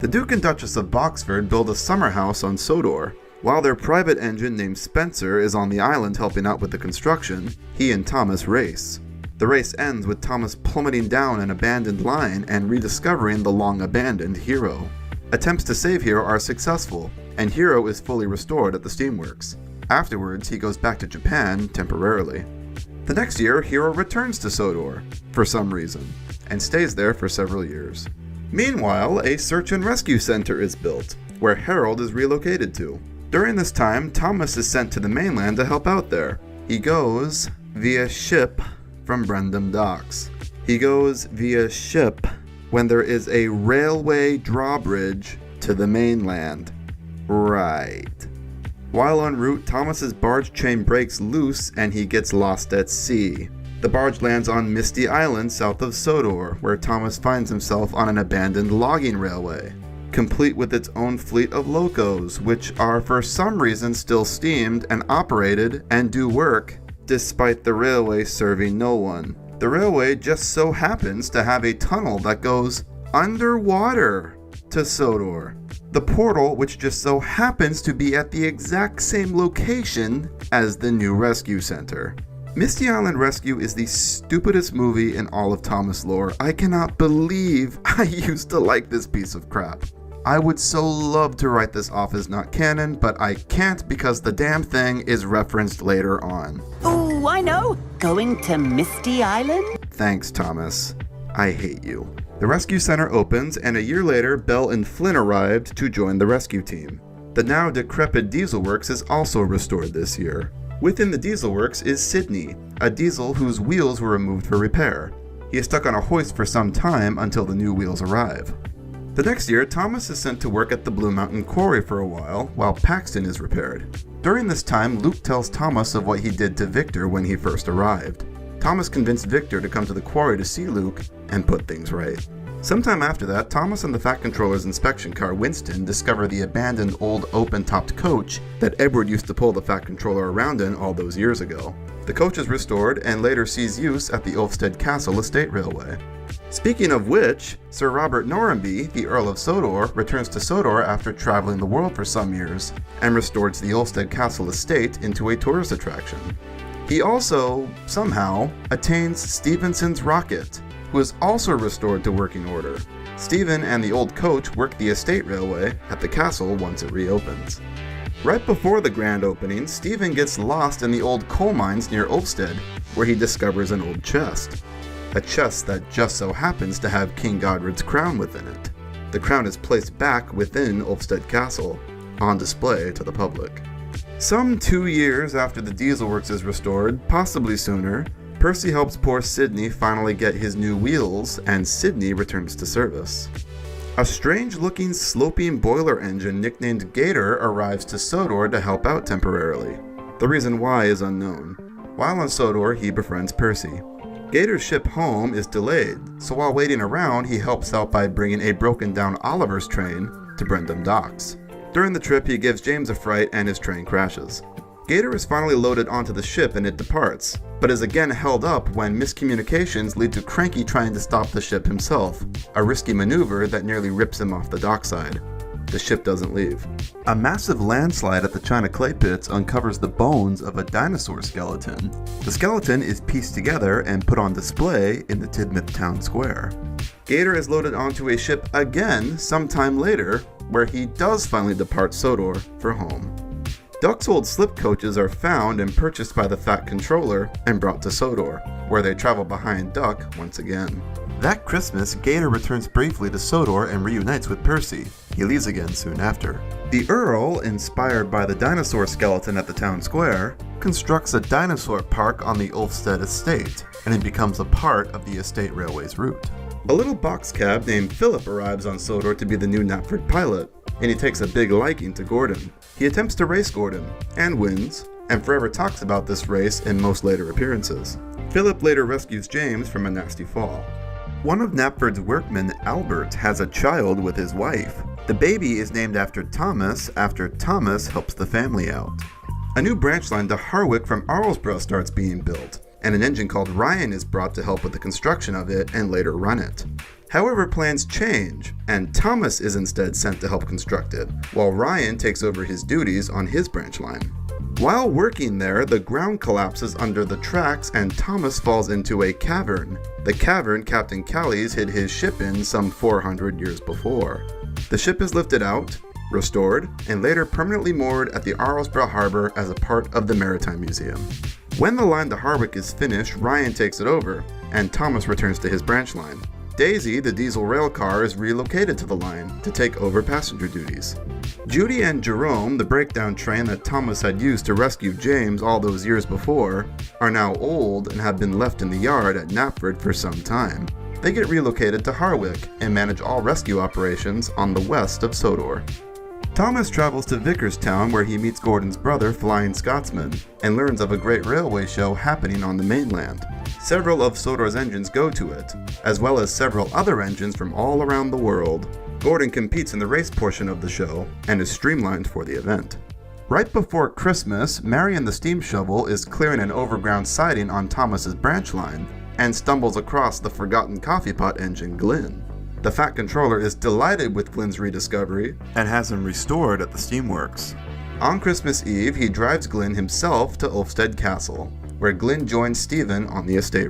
The Duke and Duchess of Boxford build a summer house on Sodor. While their private engine named Spencer is on the island helping out with the construction, he and Thomas race. The race ends with Thomas plummeting down an abandoned line and rediscovering the long-abandoned Hero. Attempts to save Hero are successful, and Hero is fully restored at the steamworks. Afterwards, he goes back to Japan temporarily. The next year, Hero returns to Sodor, for some reason, and stays there for several years. Meanwhile, a search and rescue center is built, where Harold is relocated to. During this time, Thomas is sent to the mainland to help out there. He goes via ship from Brendam Docks. He goes via ship when there is a railway drawbridge to the mainland. Right. While en route, Thomas's barge chain breaks loose and he gets lost at sea. The barge lands on Misty Island south of Sodor, where Thomas finds himself on an abandoned logging railway, complete with its own fleet of locos, which are for some reason still steamed and operated and do work, despite the railway serving no one. The railway just so happens to have a tunnel that goes underwater to Sodor. The portal, which just so happens to be at the exact same location as the new rescue center. Misty Island Rescue is the stupidest movie in all of Thomas lore. I cannot believe I used to like this piece of crap. I would so love to write this off as not canon, but I can't because the damn thing is referenced later on. Oh, I know! Going to Misty Island? Thanks, Thomas. I hate you. The rescue center opens, and a year later, Belle and Flynn arrived to join the rescue team. The now decrepit diesel works is also restored this year. Within the diesel works is Sydney, a diesel whose wheels were removed for repair. He is stuck on a hoist for some time until the new wheels arrive. The next year, Thomas is sent to work at the Blue Mountain Quarry for a while Paxton is repaired. During this time, Luke tells Thomas of what he did to Victor when he first arrived. Thomas convinced Victor to come to the quarry to see Luke and put things right. Sometime after that, Thomas and the Fat Controller's inspection car Winston discover the abandoned old open-topped coach that Edward used to pull the Fat Controller around in all those years ago. The coach is restored and later sees use at the Ulfstead Castle Estate Railway. Speaking of which, Sir Robert Norramby, the Earl of Sodor, returns to Sodor after traveling the world for some years and restores the Ulfstead Castle Estate into a tourist attraction. He also, somehow, attains Stevenson's rocket, who is also restored to working order. Stephen and the old coach work the estate railway at the castle once it reopens. Right before the grand opening, Stephen gets lost in the old coal mines near Ulfstead, where he discovers an old chest. A chest that just so happens to have King Godred's crown within it. The crown is placed back within Ulfstead Castle, on display to the public. Some 2 years after the diesel works is restored, possibly sooner, Percy helps poor Sydney finally get his new wheels, and Sydney returns to service. A strange-looking sloping boiler engine nicknamed Gator arrives to Sodor to help out temporarily. The reason why is unknown. While on Sodor, he befriends Percy. Gator's ship home is delayed, so while waiting around, he helps out by bringing a broken-down Oliver's train to Brendam Docks. During the trip, he gives James a fright and his train crashes. Gator is finally loaded onto the ship and it departs, but is again held up when miscommunications lead to Cranky trying to stop the ship himself, a risky maneuver that nearly rips him off the dockside. The ship doesn't leave. A massive landslide at the China clay pits uncovers the bones of a dinosaur skeleton. The skeleton is pieced together and put on display in the Tidmouth Town Square. Gator is loaded onto a ship again sometime later, where he does finally depart Sodor for home. Duck's old slip coaches are found and purchased by the Fat Controller and brought to Sodor, where they travel behind Duck once again. That Christmas, Gator returns briefly to Sodor and reunites with Percy. He leaves again soon after. The Earl, inspired by the dinosaur skeleton at the town square, constructs a dinosaur park on the Ulfstead estate, and it becomes a part of the estate railway's route. A little box cab named Philip arrives on Sodor to be the new Knapford pilot, and he takes a big liking to Gordon. He attempts to race Gordon, and wins, and forever talks about this race in most later appearances. Philip later rescues James from a nasty fall. One of Knapford's workmen, Albert, has a child with his wife. The baby is named after Thomas helps the family out. A new branch line to Harwick from Arlesborough starts being built, and an engine called Ryan is brought to help with the construction of it and later run it. However, plans change, and Thomas is instead sent to help construct it, while Ryan takes over his duties on his branch line. While working there, the ground collapses under the tracks and Thomas falls into a cavern. The cavern Captain Callies hid his ship in some 400 years before. The ship is lifted out, restored, and later permanently moored at the Arlesborough Harbor as a part of the Maritime Museum. When the line to Harwick is finished, Ryan takes it over, and Thomas returns to his branch line. Daisy, the diesel rail car, is relocated to the line to take over passenger duties. Judy and Jerome, the breakdown train that Thomas had used to rescue James all those years before, are now old and have been left in the yard at Knapford for some time. They get relocated to Harwick and manage all rescue operations on the west of Sodor. Thomas travels to Vickerstown where he meets Gordon's brother, Flying Scotsman, and learns of a great railway show happening on the mainland. Several of Sodor's engines go to it, as well as several other engines from all around the world. Gordon competes in the race portion of the show and is streamlined for the event. Right before Christmas, Marion the steam shovel is clearing an overground siding on Thomas's branch line and stumbles across the forgotten coffee pot engine Glyn. The Fat Controller is delighted with Glyn's rediscovery and has him restored at the steamworks. On Christmas Eve, he drives Glyn himself to Ulfstead Castle, where Glyn joins Stephen on the estate